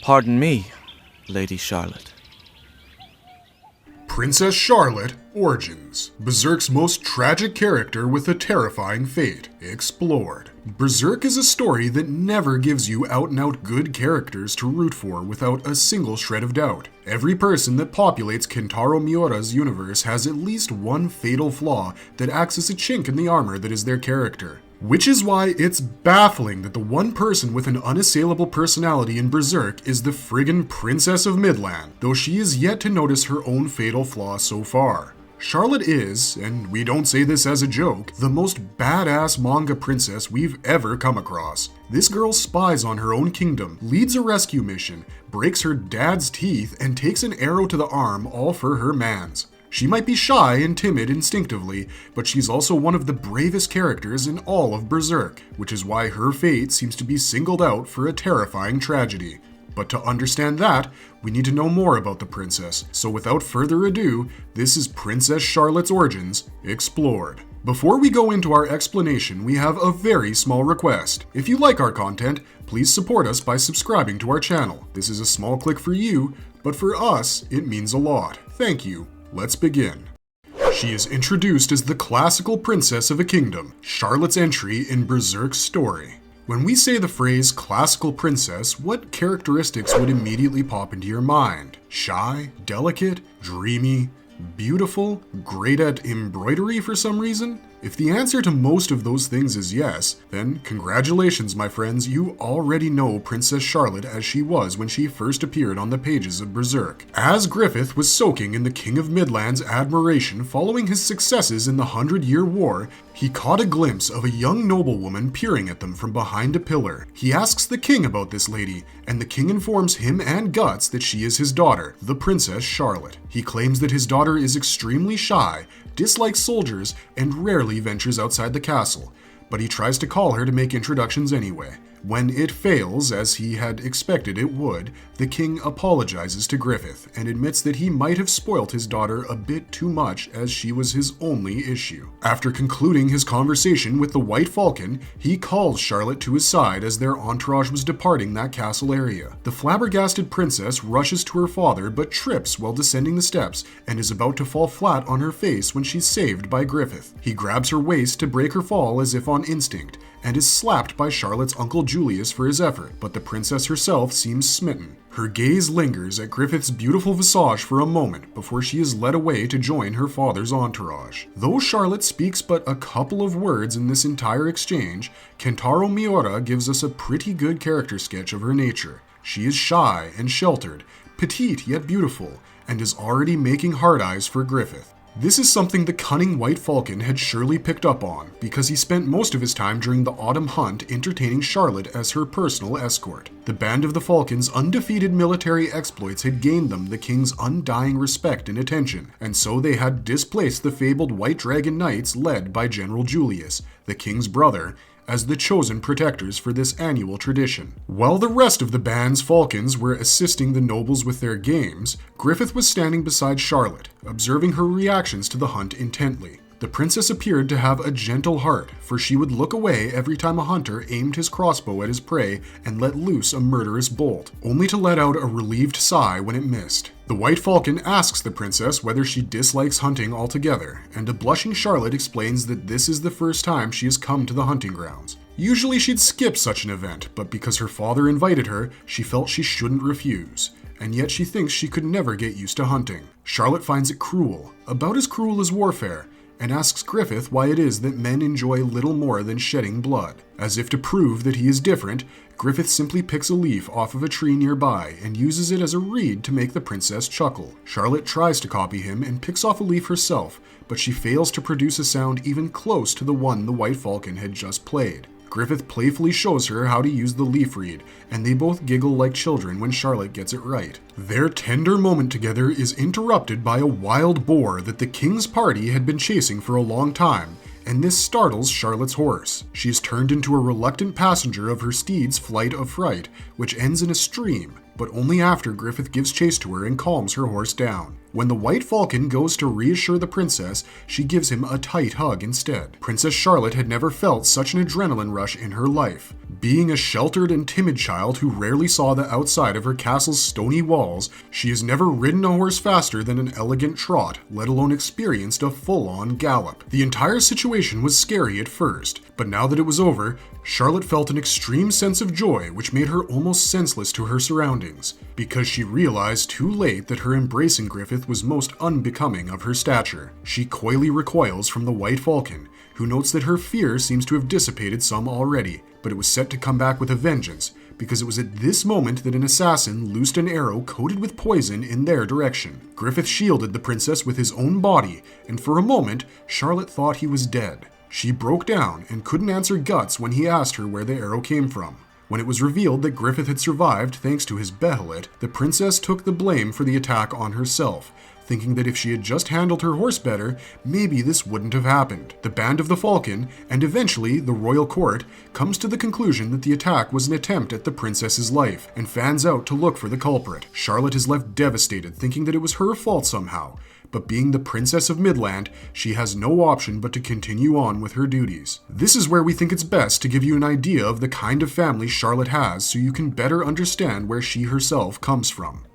Pardon me, Lady Charlotte. Princess Charlotte, Origins. Berserk's most tragic character with a terrifying fate, explored. Berserk is a story that never gives you out-and-out good characters to root for without a single shred of doubt. Every person that populates Kentaro Miura's universe has at least one fatal flaw that acts as a chink in the armor that is their character. Which is why it's baffling that the one person with an unassailable personality in Berserk is the friggin' Princess of Midland, though she is yet to notice her own fatal flaw so far. Charlotte is, and we don't say this as a joke, the most badass manga princess we've ever come across. This girl spies on her own kingdom, leads a rescue mission, breaks her dad's teeth, and takes an arrow to the arm all for her mans. She might be shy and timid instinctively, but she's also one of the bravest characters in all of Berserk, which is why her fate seems to be singled out for a terrifying tragedy. But to understand that, we need to know more about the princess, so without further ado, this is Princess Charlotte's Origins, Explored. Before we go into our explanation, we have a very small request. If you like our content, please support us by subscribing to our channel. This is a small click for you, but for us, it means a lot. Thank you. Let's begin. She is introduced as the classical princess of a kingdom, Charlotte's entry in Berserk's story. When we say the phrase classical princess, what characteristics would immediately pop into your mind? Shy, delicate, dreamy, beautiful, great at embroidery for some reason? If the answer to most of those things is yes, then congratulations, my friends, you already know Princess Charlotte as she was when she first appeared on the pages of Berserk. As Griffith was soaking in the King of Midland's admiration following his successes in the 100-Year War, he caught a glimpse of a young noblewoman peering at them from behind a pillar. He asks the king about this lady, and the king informs him and Guts that she is his daughter, the Princess Charlotte. He claims that his daughter is extremely shy, dislikes soldiers, and rarely ventures outside the castle, but he tries to call her to make introductions anyway. When it fails, as he had expected it would, the king apologizes to Griffith and admits that he might have spoilt his daughter a bit too much as she was his only issue. After concluding his conversation with the White Falcon, he calls Charlotte to his side as their entourage was departing that castle area. The flabbergasted princess rushes to her father but trips while descending the steps and is about to fall flat on her face when she's saved by Griffith. He grabs her waist to break her fall as if on instinct, and is slapped by Charlotte's uncle Julius for his effort, but the princess herself seems smitten. Her gaze lingers at Griffith's beautiful visage for a moment before she is led away to join her father's entourage. Though Charlotte speaks but a couple of words in this entire exchange, Kentaro Miura gives us a pretty good character sketch of her nature. She is shy and sheltered, petite yet beautiful, and is already making hard eyes for Griffith. This is something the cunning White Falcon had surely picked up on, because he spent most of his time during the autumn hunt entertaining Charlotte as her personal escort. The Band of the Falcon's undefeated military exploits had gained them the king's undying respect and attention, and so they had displaced the fabled White Dragon Knights led by General Julius, the king's brother, as the chosen protectors for this annual tradition. While the rest of the band's falcons were assisting the nobles with their games, Griffith was standing beside Charlotte, observing her reactions to the hunt intently. The princess appeared to have a gentle heart, for she would look away every time a hunter aimed his crossbow at his prey and let loose a murderous bolt, only to let out a relieved sigh when it missed. The White Falcon asks the princess whether she dislikes hunting altogether, and a blushing Charlotte explains that this is the first time she has come to the hunting grounds. Usually she'd skip such an event, but because her father invited her, she felt she shouldn't refuse. And yet she thinks she could never get used to hunting. Charlotte finds it cruel, about as cruel as warfare, and asks Griffith why it is that men enjoy little more than shedding blood. As if to prove that he is different, Griffith simply picks a leaf off of a tree nearby and uses it as a reed to make the princess chuckle. Charlotte tries to copy him and picks off a leaf herself, but she fails to produce a sound even close to the one the White Falcon had just played. Griffith playfully shows her how to use the leaf reed, and they both giggle like children when Charlotte gets it right. Their tender moment together is interrupted by a wild boar that the king's party had been chasing for a long time, and this startles Charlotte's horse. She is turned into a reluctant passenger of her steed's flight of fright, which ends in a stream. but only after Griffith gives chase to her and calms her horse down. When the White Falcon goes to reassure the princess, she gives him a tight hug instead. Princess Charlotte had never felt such an adrenaline rush in her life. Being a sheltered and timid child who rarely saw the outside of her castle's stony walls, she has never ridden a horse faster than an elegant trot, let alone experienced a full-on gallop. The entire situation was scary at first, but now that it was over, Charlotte felt an extreme sense of joy which made her almost senseless to her surroundings, because she realized too late that her embracing Griffith was most unbecoming of her stature. She coyly recoils from the White Falcon, who notes that her fear seems to have dissipated some already, but it was set to come back with a vengeance, because it was at this moment that an assassin loosed an arrow coated with poison in their direction. Griffith shielded the princess with his own body, and for a moment, Charlotte thought he was dead. She broke down and couldn't answer Guts when he asked her where the arrow came from. When it was revealed that Griffith had survived thanks to his behelit, the princess took the blame for the attack on herself, thinking that if she had just handled her horse better, maybe this wouldn't have happened. The Band of the Falcon, and eventually the royal court, comes to the conclusion that the attack was an attempt at the princess's life, and fans out to look for the culprit. Charlotte is left devastated, thinking that it was her fault somehow, but being the Princess of Midland, she has no option but to continue on with her duties. This is where we think it's best to give you an idea of the kind of family Charlotte has so you can better understand where she herself comes from.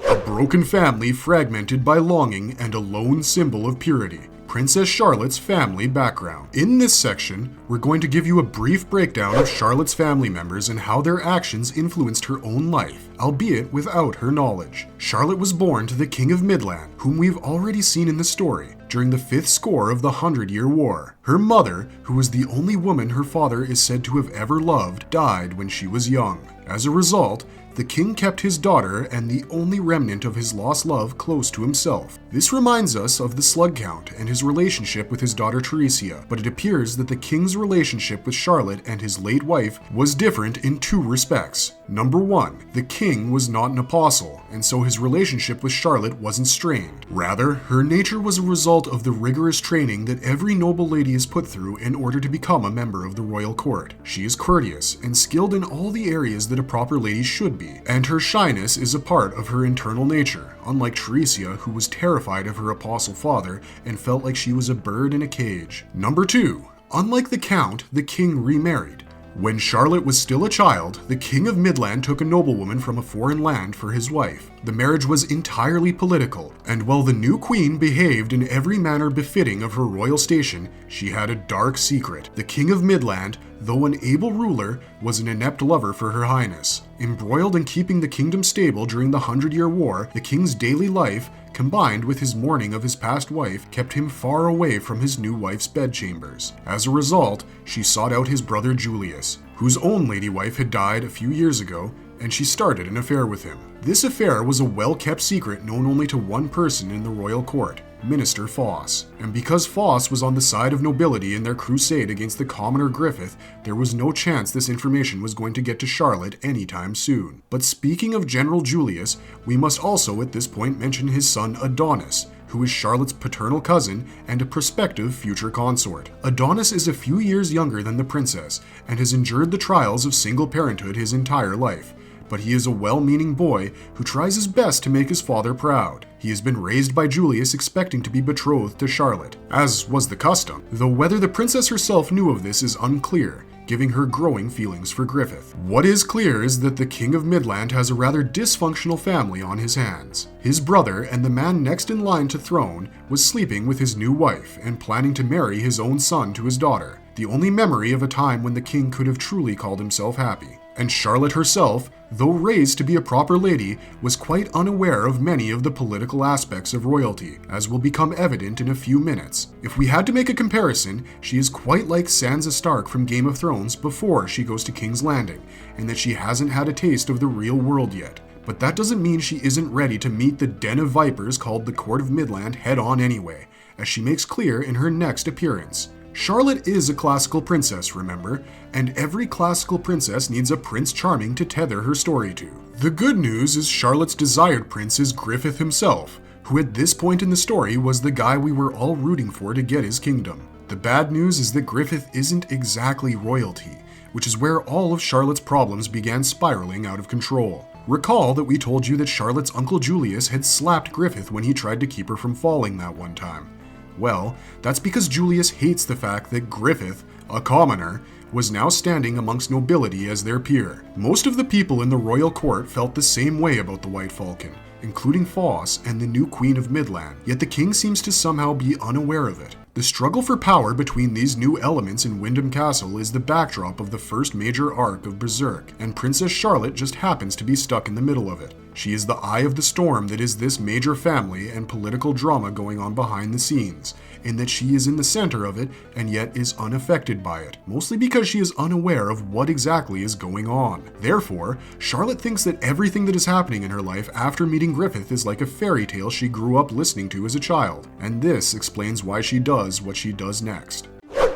A broken family fragmented by longing and a lone symbol of purity. Princess Charlotte's family background. In this section, we're going to give you a brief breakdown of Charlotte's family members and how their actions influenced her own life, albeit without her knowledge. Charlotte was born to the King of Midland, whom we've already seen in the story, during the 5th score of the 100-Year War. Her mother, who was the only woman her father is said to have ever loved, died when she was young. As a result, the king kept his daughter and the only remnant of his lost love close to himself. This reminds us of the Slug Count and his relationship with his daughter Theresia, but it appears that the king's relationship with Charlotte and his late wife was different in 2 respects. Number 1, the king was not an apostle, and so his relationship with Charlotte wasn't strained. Rather, her nature was a result of the rigorous training that every noble lady is put through in order to become a member of the royal court. She is courteous and skilled in all the areas that a proper lady should be, and her shyness is a part of her internal nature, unlike Theresia, who was terrified of her apostle father and felt like she was a bird in a cage. Number 2, unlike the Count, the king remarried. When Charlotte was still a child, the King of Midland took a noblewoman from a foreign land for his wife. The marriage was entirely political, and while the new queen behaved in every manner befitting of her royal station, she had a dark secret. The King of Midland, though an able ruler, was an inept lover for her highness. Embroiled in keeping the kingdom stable during the 100-Year War, the king's daily life, combined with his mourning of his past wife, kept him far away from his new wife's bedchambers. As a result, she sought out his brother Julius, whose own lady wife had died a few years ago, and she started an affair with him. This affair was a well-kept secret known only to one person in the royal court, Minister Foss. And because Foss was on the side of nobility in their crusade against the commoner Griffith, there was no chance this information was going to get to Charlotte anytime soon. But speaking of General Julius, we must also at this point mention his son Adonis, who is Charlotte's paternal cousin and a prospective future consort. Adonis is a few years younger than the princess and has endured the trials of single parenthood his entire life, but he is a well-meaning boy who tries his best to make his father proud. He has been raised by Julius expecting to be betrothed to Charlotte, as was the custom, though whether the princess herself knew of this is unclear, giving her growing feelings for Griffith. What is clear is that the King of Midland has a rather dysfunctional family on his hands. His brother, and the man next in line to throne, was sleeping with his new wife and planning to marry his own son to his daughter, the only memory of a time when the king could have truly called himself happy. And Charlotte herself, though raised to be a proper lady, was quite unaware of many of the political aspects of royalty, as will become evident in a few minutes. If we had to make a comparison, she is quite like Sansa Stark from Game of Thrones before she goes to King's Landing, in that she hasn't had a taste of the real world yet. But that doesn't mean she isn't ready to meet the den of vipers called the Court of Midland head-on anyway, as she makes clear in her next appearance. Charlotte is a classical princess, remember, and every classical princess needs a Prince Charming to tether her story to. The good news is Charlotte's desired prince is Griffith himself, who at this point in the story was the guy we were all rooting for to get his kingdom. The bad news is that Griffith isn't exactly royalty, which is where all of Charlotte's problems began spiraling out of control. Recall that we told you that Charlotte's Uncle Julius had slapped Griffith when he tried to keep her from falling that one time. Well, that's because Julius hates the fact that Griffith, a commoner, was now standing amongst nobility as their peer. Most of the people in the royal court felt the same way about the White Falcon, including Foss and the new Queen of Midland, yet the king seems to somehow be unaware of it. The struggle for power between these new elements in Windham Castle is the backdrop of the first major arc of Berserk, and Princess Charlotte just happens to be stuck in the middle of it. She is the eye of the storm that is this major family and political drama going on behind the scenes, in that she is in the center of it and yet is unaffected by it, mostly because she is unaware of what exactly is going on. Therefore, Charlotte thinks that everything that is happening in her life after meeting Griffith is like a fairy tale she grew up listening to as a child, and this explains why she does what she does next.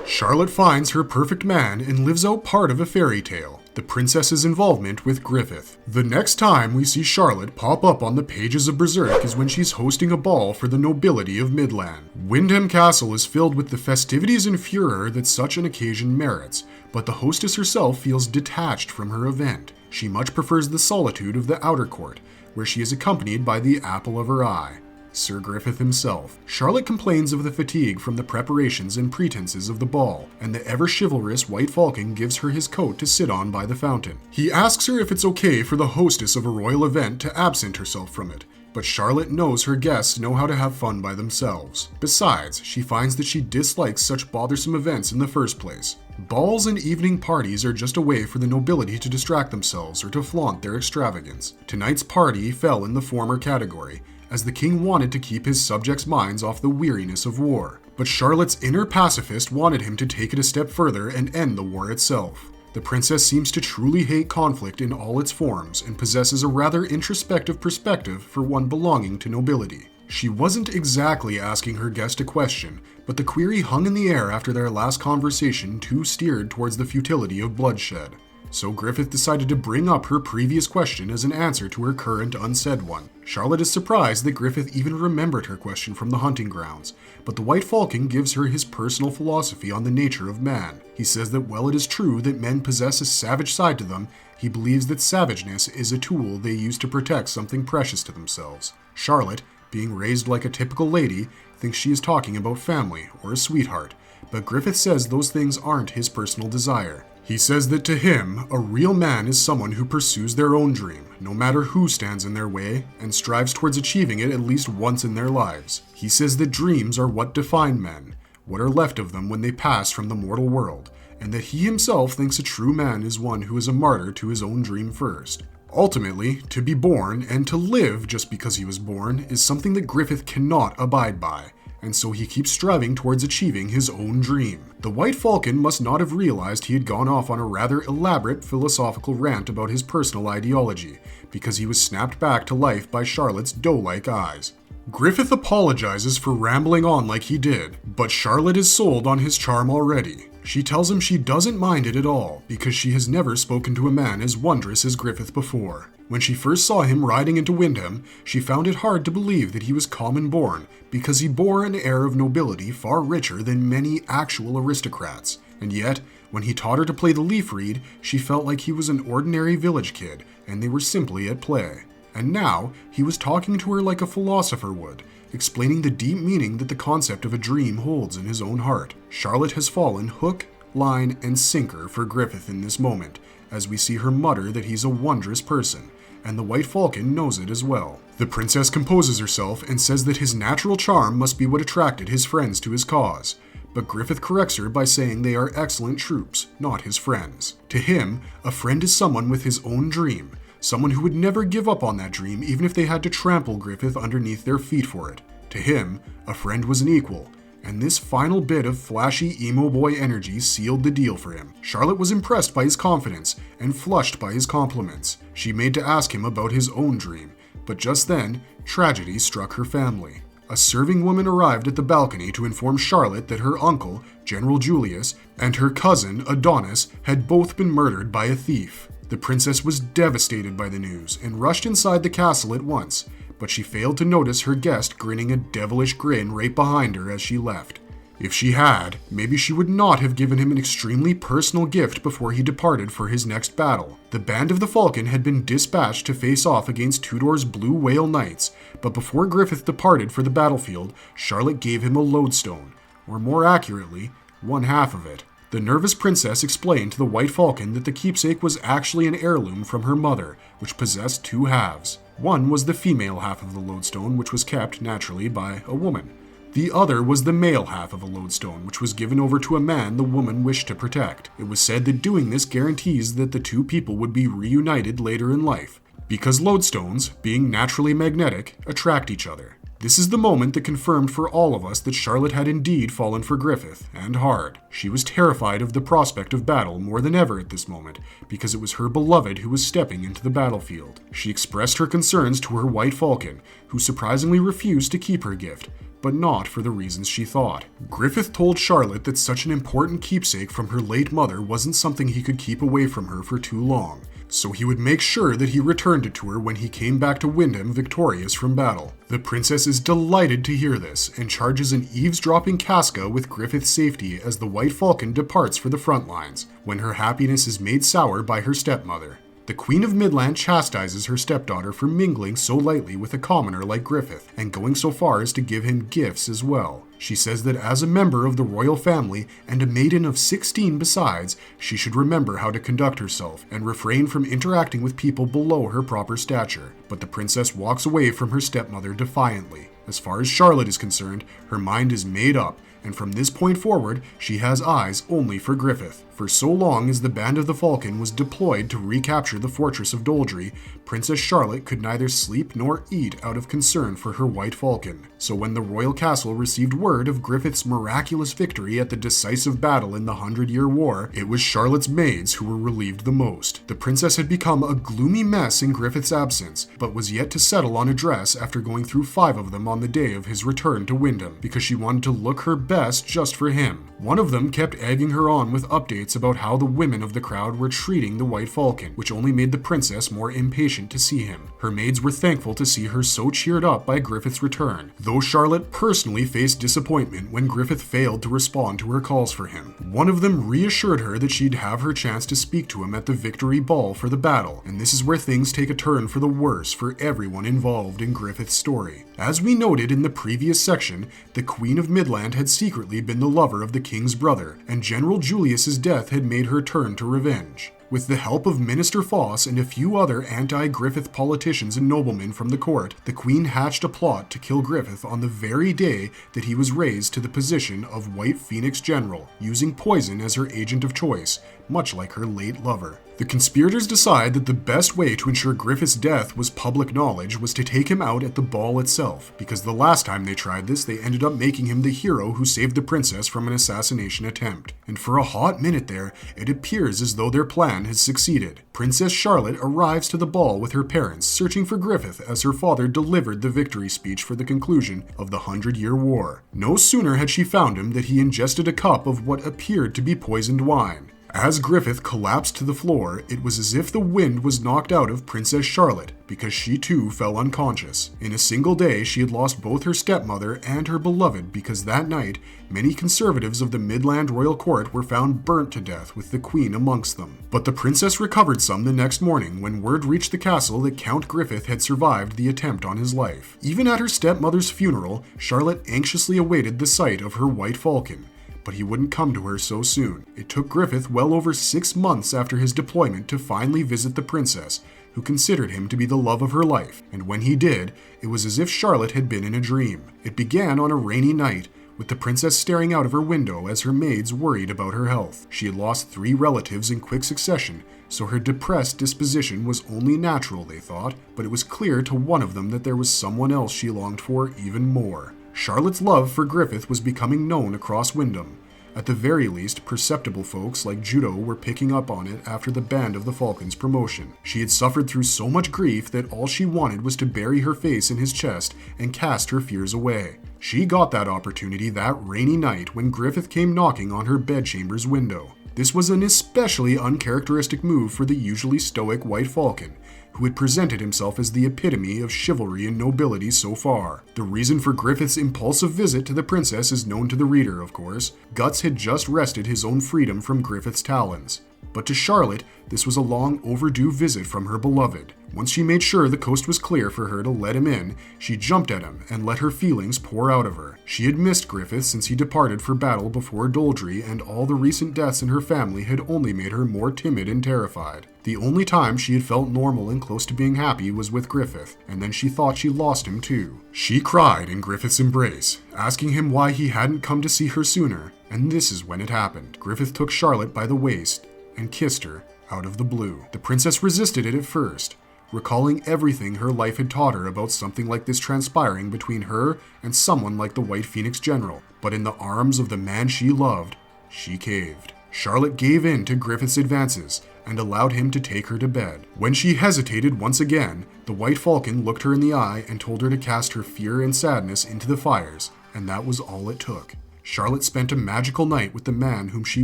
Charlotte finds her perfect man and lives out part of a fairy tale, the princess's involvement with Griffith. The next time we see Charlotte pop up on the pages of Berserk is when she's hosting a ball for the nobility of Midland. Windham Castle is filled with the festivities and furor that such an occasion merits, but the hostess herself feels detached from her event. She much prefers the solitude of the outer court, where she is accompanied by the apple of her eye, Sir Griffith himself. Charlotte complains of the fatigue from the preparations and pretenses of the ball, and the ever-chivalrous White Falcon gives her his coat to sit on by the fountain. He asks her if it's okay for the hostess of a royal event to absent herself from it, but Charlotte knows her guests know how to have fun by themselves. Besides, she finds that she dislikes such bothersome events in the first place. Balls and evening parties are just a way for the nobility to distract themselves or to flaunt their extravagance. Tonight's party fell in the former category, as the king wanted to keep his subjects' minds off the weariness of war. But Charlotte's inner pacifist wanted him to take it a step further and end the war itself. The princess seems to truly hate conflict in all its forms and possesses a rather introspective perspective for one belonging to nobility. She wasn't exactly asking her guest a question, but the query hung in the air after their last conversation too steered towards the futility of bloodshed. So Griffith decided to bring up her previous question as an answer to her current unsaid one. Charlotte is surprised that Griffith even remembered her question from the hunting grounds, but the White Falcon gives her his personal philosophy on the nature of man. He says that while it is true that men possess a savage side to them, he believes that savageness is a tool they use to protect something precious to themselves. Charlotte, being raised like a typical lady, thinks she is talking about family or a sweetheart, but Griffith says those things aren't his personal desire. He says that to him, a real man is someone who pursues their own dream, no matter who stands in their way, and strives towards achieving it at least once in their lives. He says that dreams are what define men, what are left of them when they pass from the mortal world, and that he himself thinks a true man is one who is a martyr to his own dream first. Ultimately, to be born and to live just because he was born is something that Griffith cannot abide by, and so he keeps striving towards achieving his own dream. The White Falcon must not have realized he had gone off on a rather elaborate philosophical rant about his personal ideology, because he was snapped back to life by Charlotte's doe-like eyes. Griffith apologizes for rambling on like he did, but Charlotte is sold on his charm already. She tells him she doesn't mind it at all, because she has never spoken to a man as wondrous as Griffith before. When she first saw him riding into Windham, she found it hard to believe that he was common-born, because he bore an air of nobility far richer than many actual aristocrats. And yet, when he taught her to play the leaf reed, she felt like he was an ordinary village kid, and they were simply at play. And now, he was talking to her like a philosopher would, explaining the deep meaning that the concept of a dream holds in his own heart. Charlotte has fallen hook, line, and sinker for Griffith in this moment, as we see her mutter that he's a wondrous person, and the White Falcon knows it as well. The princess composes herself and says that his natural charm must be what attracted his friends to his cause, but Griffith corrects her by saying they are excellent troops, not his friends. To him, a friend is someone with his own dream, someone who would never give up on that dream even if they had to trample Griffith underneath their feet for it. To him, a friend was an equal, and this final bit of flashy emo boy energy sealed the deal for him. Charlotte was impressed by his confidence and flushed by his compliments. She made to ask him about his own dream, but just then, tragedy struck her family. A serving woman arrived at the balcony to inform Charlotte that her uncle, General Julius, and her cousin, Adonis, had both been murdered by a thief. The princess was devastated by the news and rushed inside the castle at once, but she failed to notice her guest grinning a devilish grin right behind her as she left. If she had, maybe she would not have given him an extremely personal gift before he departed for his next battle. The Band of the Falcon had been dispatched to face off against Tudor's Blue Whale Knights, but before Griffith departed for the battlefield, Charlotte gave him a lodestone, or more accurately, one half of it. The nervous princess explained to the White Falcon that the keepsake was actually an heirloom from her mother, which possessed two halves. One was the female half of the lodestone, which was kept, naturally, by a woman. The other was the male half of a lodestone, which was given over to a man the woman wished to protect. It was said that doing this guarantees that the two people would be reunited later in life, because lodestones, being naturally magnetic, attract each other. This is the moment that confirmed for all of us that Charlotte had indeed fallen for Griffith, and hard. She was terrified of the prospect of battle more than ever at this moment, because it was her beloved who was stepping into the battlefield. She expressed her concerns to her White Falcon, who surprisingly refused to keep her gift, but not for the reasons she thought. Griffith told Charlotte that such an important keepsake from her late mother wasn't something he could keep away from her for too long, so he would make sure that he returned it to her when he came back to Wyndham victorious from battle. The princess is delighted to hear this, and charges an eavesdropping Casca with Griffith's safety as the White Falcon departs for the front lines, when her happiness is made sour by her stepmother. The Queen of Midland chastises her stepdaughter for mingling so lightly with a commoner like Griffith, and going so far as to give him gifts as well. She says that as a member of the royal family, and a maiden of 16 besides, she should remember how to conduct herself, and refrain from interacting with people below her proper stature. But the princess walks away from her stepmother defiantly. As far as Charlotte is concerned, her mind is made up, and from this point forward, she has eyes only for Griffith. For so long as the Band of the Falcon was deployed to recapture the fortress of Doldry, Princess Charlotte could neither sleep nor eat out of concern for her White Falcon. So when the royal castle received word of Griffith's miraculous victory at the decisive battle in the 100-Year War, it was Charlotte's maids who were relieved the most. The princess had become a gloomy mess in Griffith's absence, but was yet to settle on a dress after going through 5 of them on the day of his return to Wyndham, because she wanted to look her best just for him. One of them kept egging her on with updates about how the women of the crowd were treating the White Falcon, which only made the princess more impatient to see him. Her maids were thankful to see her so cheered up by Griffith's return, though Charlotte personally faced disappointment when Griffith failed to respond to her calls for him. One of them reassured her that she'd have her chance to speak to him at the victory ball for the battle, and this is where things take a turn for the worse for everyone involved in Griffith's story. As we noted in the previous section, the Queen of Midland had secretly been the lover of the king's brother, and General Julius's death had made her turn to revenge. With the help of Minister Foss and a few other anti-Griffith politicians and noblemen from the court, the Queen hatched a plot to kill Griffith on the very day that he was raised to the position of White Phoenix General, using poison as her agent of choice, much like her late lover. The conspirators decide that the best way to ensure Griffith's death was public knowledge was to take him out at the ball itself, because the last time they tried this, they ended up making him the hero who saved the princess from an assassination attempt. And for a hot minute there, it appears as though their plan has succeeded. Princess Charlotte arrives to the ball with her parents, searching for Griffith as her father delivered the victory speech for the conclusion of the 100-Year War. No sooner had she found him than he ingested a cup of what appeared to be poisoned wine. As Griffith collapsed to the floor, it was as if the wind was knocked out of Princess Charlotte, because she too fell unconscious. In a single day, she had lost both her stepmother and her beloved, because that night, many conservatives of the Midland royal court were found burnt to death with the Queen amongst them. But the princess recovered some the next morning when word reached the castle that Count Griffith had survived the attempt on his life. Even at her stepmother's funeral, Charlotte anxiously awaited the sight of her White Falcon. But he wouldn't come to her so soon. It took Griffith well over 6 months after his deployment to finally visit the princess, who considered him to be the love of her life, and when he did, it was as if Charlotte had been in a dream. It began on a rainy night, with the princess staring out of her window as her maids worried about her health. She had lost 3 relatives in quick succession, so her depressed disposition was only natural, they thought, but it was clear to one of them that there was someone else she longed for even more. Charlotte's love for Griffith was becoming known across Wyndham. At the very least, perceptible folks like Judo were picking up on it after the Band of the Falcon's promotion. She had suffered through so much grief that all she wanted was to bury her face in his chest and cast her fears away. She got that opportunity that rainy night when Griffith came knocking on her bedchamber's window. This was an especially uncharacteristic move for the usually stoic White Falcon, who had presented himself as the epitome of chivalry and nobility so far. The reason for Griffith's impulsive visit to the princess is known to the reader, of course. Guts had just wrested his own freedom from Griffith's talons. But to Charlotte, this was a long overdue visit from her beloved. Once she made sure the coast was clear for her to let him in, she jumped at him and let her feelings pour out of her. She had missed Griffith since he departed for battle before Doldry, and all the recent deaths in her family had only made her more timid and terrified. The only time she had felt normal and close to being happy was with Griffith, and then she thought she lost him too. She cried in Griffith's embrace, asking him why he hadn't come to see her sooner, and this is when it happened. Griffith took Charlotte by the waist and kissed her out of the blue. The princess resisted it at first, recalling everything her life had taught her about something like this transpiring between her and someone like the White Phoenix General. But in the arms of the man she loved, she caved. Charlotte gave in to Griffith's advances and allowed him to take her to bed. When she hesitated once again, the White Falcon looked her in the eye and told her to cast her fear and sadness into the fires, and that was all it took. Charlotte spent a magical night with the man whom she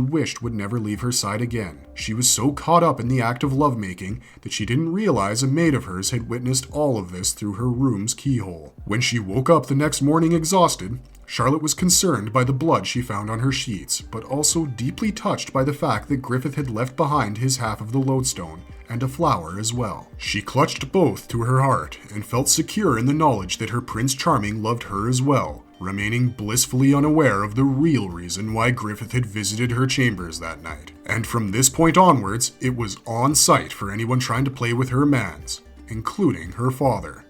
wished would never leave her side again. She was so caught up in the act of lovemaking that she didn't realize a maid of hers had witnessed all of this through her room's keyhole. When she woke up the next morning exhausted, Charlotte was concerned by the blood she found on her sheets, but also deeply touched by the fact that Griffith had left behind his half of the lodestone, and a flower as well. She clutched both to her heart and felt secure in the knowledge that her Prince Charming loved her as well, remaining blissfully unaware of the real reason why Griffith had visited her chambers that night. And from this point onwards, it was on sight for anyone trying to play with her mans, including her father.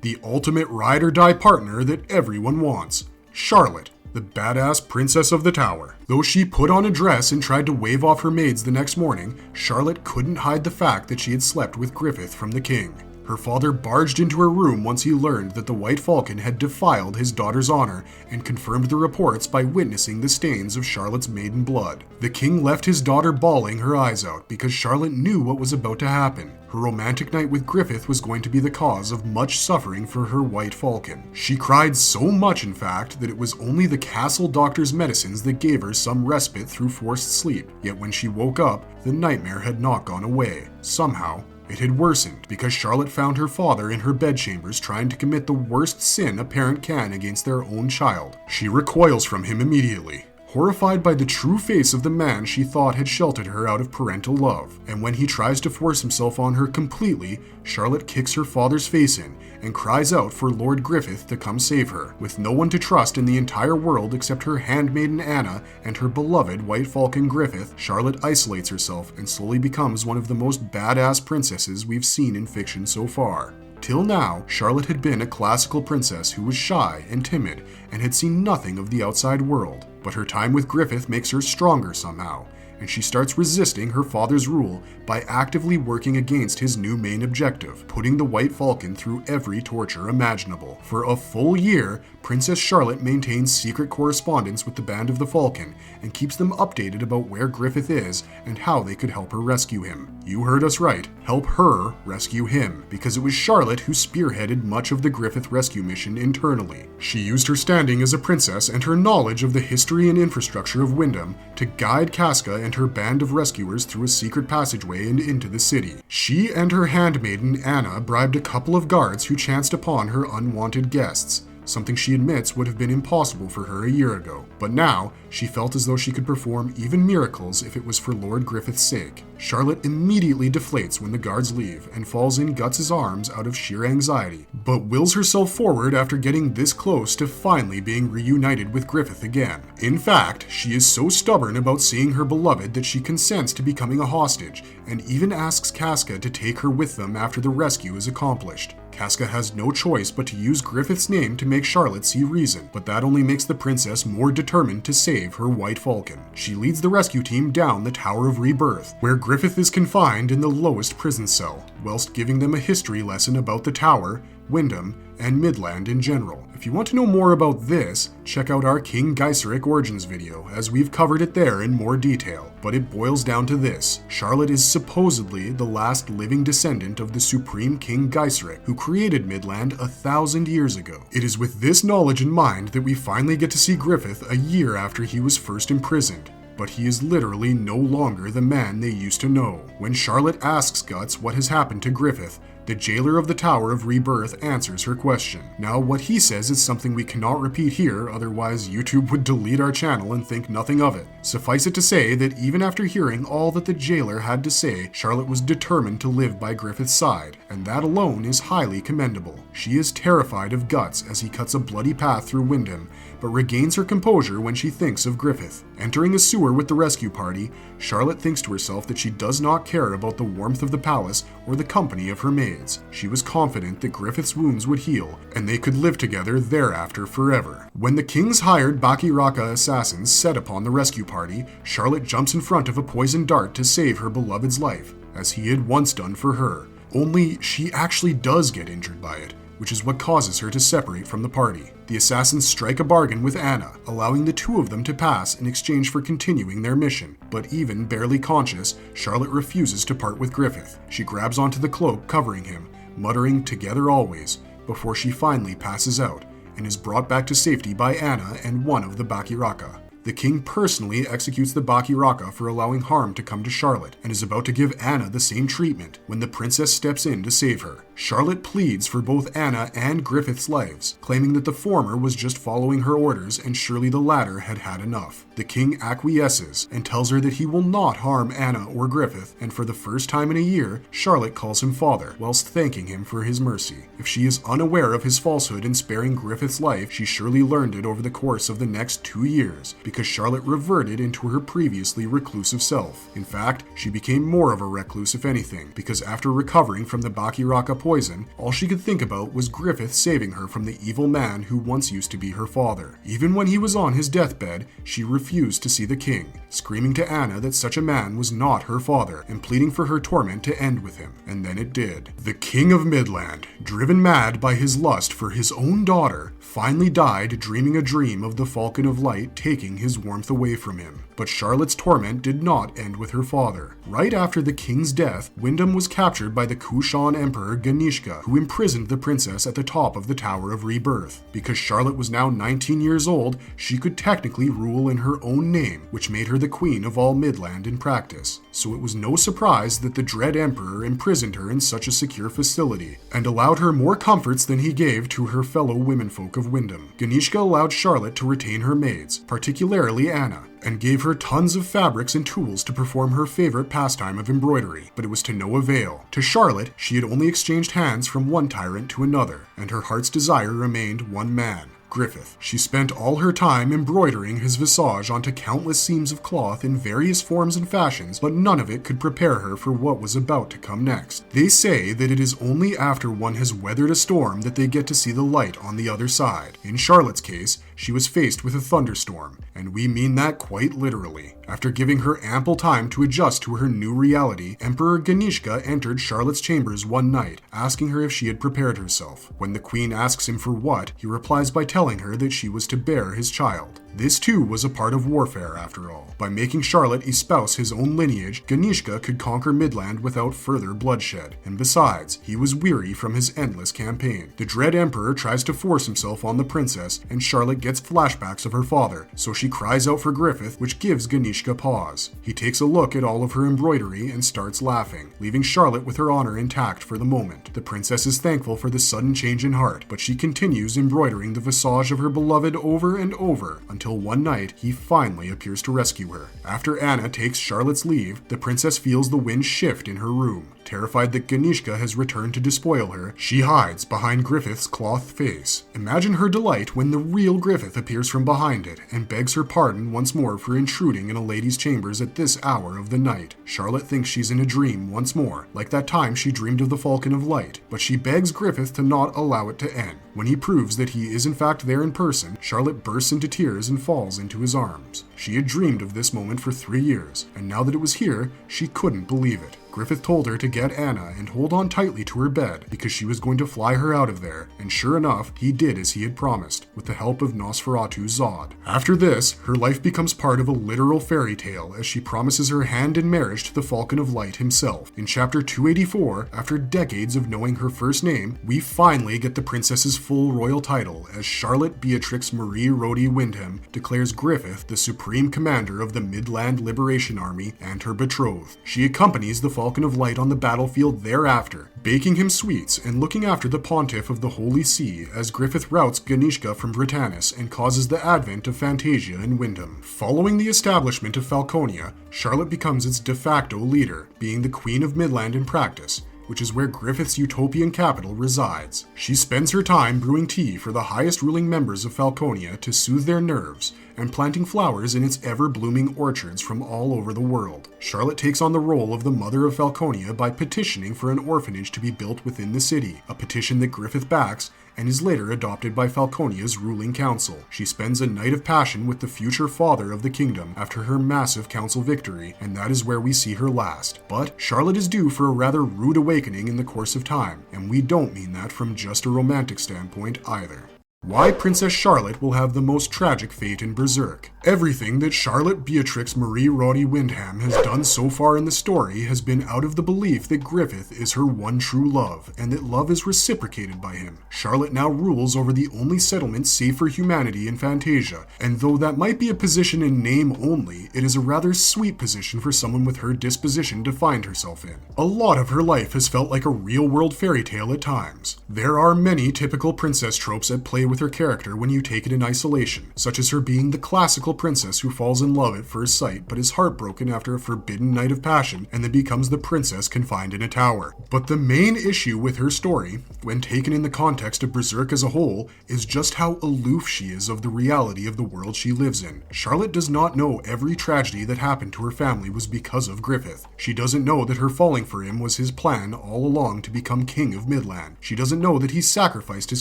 The ultimate ride-or-die partner that everyone wants, Charlotte, the badass princess of the tower. Though she put on a dress and tried to wave off her maids the next morning, Charlotte couldn't hide the fact that she had slept with Griffith from the king. Her father barged into her room once he learned that the White Falcon had defiled his daughter's honor and confirmed the reports by witnessing the stains of Charlotte's maiden blood. The king left his daughter bawling her eyes out because Charlotte knew what was about to happen. Her romantic night with Griffith was going to be the cause of much suffering for her White Falcon. She cried so much, in fact, that it was only the castle doctor's medicines that gave her some respite through forced sleep. Yet when she woke up, the nightmare had not gone away. Somehow, it had worsened because Charlotte found her father in her bedchambers trying to commit the worst sin a parent can against their own child. She recoils from him immediately, horrified by the true face of the man she thought had sheltered her out of parental love. And when he tries to force himself on her completely, Charlotte kicks her father's face in and cries out for Lord Griffith to come save her. With no one to trust in the entire world except her handmaiden Anna and her beloved White Falcon Griffith, Charlotte isolates herself and slowly becomes one of the most badass princesses we've seen in fiction so far. Till now, Charlotte had been a classical princess who was shy and timid and had seen nothing of the outside world. But her time with Griffith makes her stronger somehow, and she starts resisting her father's rule by actively working against his new main objective, putting the White Falcon through every torture imaginable. For a full year, Princess Charlotte maintains secret correspondence with the Band of the Falcon and keeps them updated about where Griffith is and how they could help her rescue him. You heard us right, help her rescue him, because it was Charlotte who spearheaded much of the Griffith rescue mission internally. She used her standing as a princess and her knowledge of the history and infrastructure of Wyndham to guide Casca and her band of rescuers through a secret passageway and into the city. She and her handmaiden Anna bribed a couple of guards who chanced upon her unwanted guests, something she admits would have been impossible for her a year ago. But now, she felt as though she could perform even miracles if it was for Lord Griffith's sake. Charlotte immediately deflates when the guards leave and falls in Guts' arms out of sheer anxiety, but wills herself forward after getting this close to finally being reunited with Griffith again. In fact, she is so stubborn about seeing her beloved that she consents to becoming a hostage and even asks Casca to take her with them after the rescue is accomplished. Casca has no choice but to use Griffith's name to make Charlotte see reason, but that only makes the princess more determined to save her White Falcon. She leads the rescue team down the Tower of Rebirth, where Griffith is confined in the lowest prison cell, whilst giving them a history lesson about the Tower, Wyndham, and Midland in general. If you want to know more about this, check out our King Gyseric Origins video, as we've covered it there in more detail. But it boils down to this: Charlotte is supposedly the last living descendant of the Supreme King Gyseric, who created Midland 1,000 years ago. It is with this knowledge in mind that we finally get to see Griffith a year after he was first imprisoned, but he is literally no longer the man they used to know. When Charlotte asks Guts what has happened to Griffith, the jailer of the Tower of Rebirth answers her question. Now, what he says is something we cannot repeat here, otherwise YouTube would delete our channel and think nothing of it. Suffice it to say that even after hearing all that the jailer had to say, Charlotte was determined to live by Griffith's side, and that alone is highly commendable. She is terrified of Guts as he cuts a bloody path through Wyndham, but regains her composure when she thinks of Griffith. Entering a sewer with the rescue party, Charlotte thinks to herself that she does not care about the warmth of the palace or the company of her maids. She was confident that Griffith's wounds would heal, and they could live together thereafter forever. When the king's hired Bakiraka assassins set upon the rescue party, Charlotte jumps in front of a poisoned dart to save her beloved's life, as he had once done for her. Only she actually does get injured by it, which is what causes her to separate from the party. The assassins strike a bargain with Anna, allowing the two of them to pass in exchange for continuing their mission. But even barely conscious, Charlotte refuses to part with Griffith. She grabs onto the cloak covering him, muttering "together always," before she finally passes out, and is brought back to safety by Anna and one of the Bakiraka. The king personally executes the Bakiraka for allowing harm to come to Charlotte, and is about to give Anna the same treatment when the princess steps in to save her. Charlotte pleads for both Anna and Griffith's lives, claiming that the former was just following her orders and surely the latter had had enough. The king acquiesces and tells her that he will not harm Anna or Griffith, and for the first time in a year, Charlotte calls him father, whilst thanking him for his mercy. If she is unaware of his falsehood in sparing Griffith's life, she surely learned it over the course of the next 2 years, because Charlotte reverted into her previously reclusive self. In fact, she became more of a recluse if anything, because after recovering from the Bakiraka poison, all she could think about was Griffith saving her from the evil man who once used to be her father. Even when he was on his deathbed, she refused to see the king, screaming to Anna that such a man was not her father, and pleading for her torment to end with him. And then it did. The King of Midland, driven mad by his lust for his own daughter, finally died dreaming a dream of the Falcon of Light taking his warmth away from him. But Charlotte's torment did not end with her father. Right after the king's death, Wyndham was captured by the Kushan Emperor Ganishka, who imprisoned the princess at the top of the Tower of Rebirth. Because Charlotte was now 19 years old, she could technically rule in her own name, which made her the queen of all Midland in practice. So it was no surprise that the Dread Emperor imprisoned her in such a secure facility, and allowed her more comforts than he gave to her fellow womenfolk of Wyndham. Ganishka allowed Charlotte to retain her maids, particularly Anna, and gave her tons of fabrics and tools to perform her favorite pastime of embroidery, but it was to no avail. To Charlotte, she had only exchanged hands from one tyrant to another, and her heart's desire remained one man, Griffith. She spent all her time embroidering his visage onto countless seams of cloth in various forms and fashions, but none of it could prepare her for what was about to come next. They say that it is only after one has weathered a storm that they get to see the light on the other side. In Charlotte's case, she was faced with a thunderstorm, and we mean that quite literally. After giving her ample time to adjust to her new reality, Emperor Ganishka entered Charlotte's chambers one night, asking her if she had prepared herself. When the queen asks him for what, he replies by telling her that she was to bear his child. This too was a part of warfare after all. By making Charlotte espouse his own lineage, Ganishka could conquer Midland without further bloodshed. And besides, he was weary from his endless campaign. The Dread Emperor tries to force himself on the princess, and Charlotte gets flashbacks of her father, so she cries out for Griffith, which gives Ganishka pause. He takes a look at all of her embroidery and starts laughing, leaving Charlotte with her honor intact for the moment. The princess is thankful for the sudden change in heart, but she continues embroidering the visage of her beloved over and over, until one night he finally appears to rescue her. After Anna takes Charlotte's leave, the princess feels the wind shift in her room. Terrified that Ganishka has returned to despoil her, she hides behind Griffith's cloth face. Imagine her delight when the real Griffith appears from behind it and begs her pardon once more for intruding in a lady's chambers at this hour of the night. Charlotte thinks she's in a dream once more, like that time she dreamed of the Falcon of Light, but she begs Griffith to not allow it to end. When he proves that he is in fact there in person, Charlotte bursts into tears and falls into his arms. She had dreamed of this moment for 3 years, and now that it was here, she couldn't believe it. Griffith told her to get Anna and hold on tightly to her bed because she was going to fly her out of there, and sure enough, he did as he had promised, with the help of Nosferatu Zod. After this, her life becomes part of a literal fairy tale as she promises her hand in marriage to the Falcon of Light himself. In chapter 284, after decades of knowing her first name, we finally get the princess's full royal title as Charlotte Beatrix Marie Rhodey Wyndham declares Griffith the supreme commander of the Midland Liberation Army and her betrothed. She accompanies the Falcon of Light on the battlefield thereafter, baking him sweets and looking after the pontiff of the Holy See as Griffith routs Ganishka from Britannis and causes the advent of Fantasia in Wyndham. Following the establishment of Falconia, Charlotte becomes its de facto leader, being the Queen of Midland in practice, which is where Griffith's utopian capital resides. She spends her time brewing tea for the highest ruling members of Falconia to soothe their nerves, and planting flowers in its ever-blooming orchards from all over the world. Charlotte takes on the role of the mother of Falconia by petitioning for an orphanage to be built within the city, a petition that Griffith backs and is later adopted by Falconia's ruling council. She spends a night of passion with the future father of the kingdom after her massive council victory, and that is where we see her last. But Charlotte is due for a rather rude awakening in the course of time, and we don't mean that from just a romantic standpoint either. Why Princess Charlotte will have the most tragic fate in Berserk. Everything that Charlotte Beatrix Marie Rhodey Wyndham has done so far in the story has been out of the belief that Griffith is her one true love, and that love is reciprocated by him. Charlotte now rules over the only settlement safe for humanity in Fantasia, and though that might be a position in name only, it is a rather sweet position for someone with her disposition to find herself in. A lot of her life has felt like a real-world fairy tale at times. There are many typical princess tropes at play with her character when you take it in isolation, such as her being the classical princess who falls in love at first sight but is heartbroken after a forbidden night of passion and then becomes the princess confined in a tower. But the main issue with her story, when taken in the context of Berserk as a whole, is just how aloof she is of the reality of the world she lives in. Charlotte does not know every tragedy that happened to her family was because of Griffith. She doesn't know that her falling for him was his plan all along to become king of Midland. She doesn't know that he sacrificed his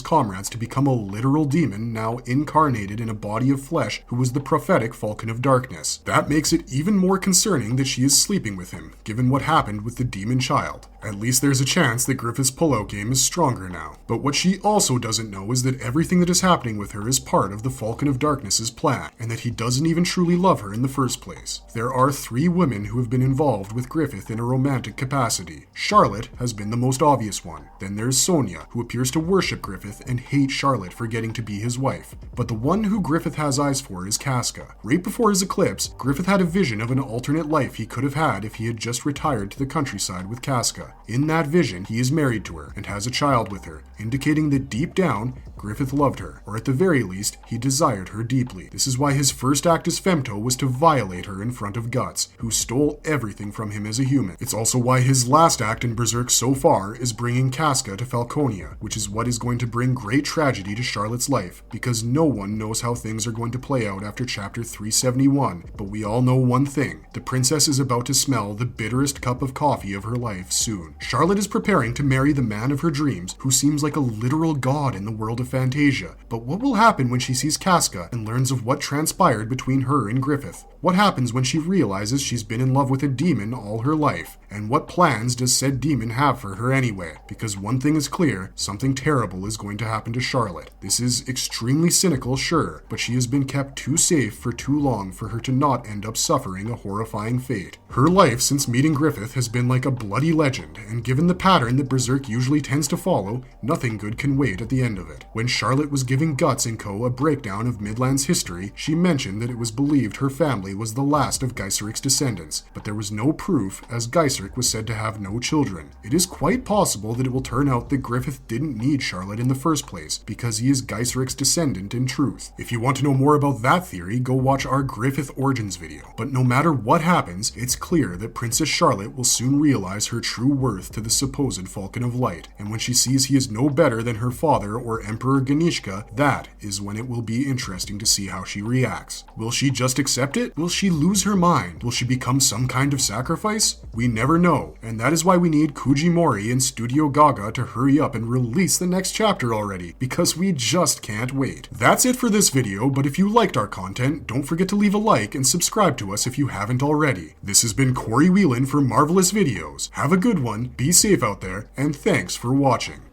comrades to become a literal demon now incarnated in a body of flesh who was the prophetic Falcon of Darkness. That makes it even more concerning that she is sleeping with him, given what happened with the demon child. At least there's a chance that Griffith's pullout game is stronger now. But what she also doesn't know is that everything that is happening with her is part of the Falcon of Darkness's plan, and that he doesn't even truly love her in the first place. There are 3 women who have been involved with Griffith in a romantic capacity. Charlotte has been the most obvious one. Then there's Sonia, who appears to worship Griffith and hate Charlotte for getting to be his wife. But the one who Griffith has eyes for is Casca. Right before his eclipse, Griffith had a vision of an alternate life he could have had if he had just retired to the countryside with Casca. In that vision, he is married to her and has a child with her, indicating that deep down, Griffith loved her, or at the very least, he desired her deeply. This is why his first act as Femto was to violate her in front of Guts, who stole everything from him as a human. It's also why his last act in Berserk so far is bringing Casca to Falconia, which is what is going to bring great tragedy to Charlotte's life, because no one knows how things are going to play out after chapter 371, but we all know one thing: the princess is about to smell the bitterest cup of coffee of her life soon. Charlotte is preparing to marry the man of her dreams, who seems like a literal god in the world of Fantasia. But what will happen when she sees Casca and learns of what transpired between her and Griffith? What happens when she realizes she's been in love with a demon all her life? And what plans does said demon have for her anyway? Because one thing is clear, something terrible is going to happen to Charlotte. This is extremely cynical, sure, but she has been kept too safe for too long for her to not end up suffering a horrifying fate. Her life since meeting Griffith has been like a bloody legend, and given the pattern that Berserk usually tends to follow, nothing good can wait at the end of it. When Charlotte was giving Guts & Co. a breakdown of Midland's history, she mentioned that it was believed her family was the last of Geiseric's descendants, but there was no proof, as Geiseric was said to have no children. It is quite possible that it will turn out that Griffith didn't need Charlotte in the first place, because he is Geiseric's descendant in truth. If you want to know more about that theory, go watch our Griffith Origins video. But no matter what happens, it's clear that Princess Charlotte will soon realize her true worth to the supposed Falcon of Light, and when she sees he is no better than her father or Emperor Ganishka, that is when it will be interesting to see how she reacts. Will she just accept it? Will she lose her mind? Will she become some kind of sacrifice? We never never know, and that is why we need Kujimori and Studio Gaga to hurry up and release the next chapter already, because we just can't wait. That's it for this video, but if you liked our content, don't forget to leave a like and subscribe to us if you haven't already. This has been Corey Whelan for Marvelous Videos. Have a good one, be safe out there, and thanks for watching.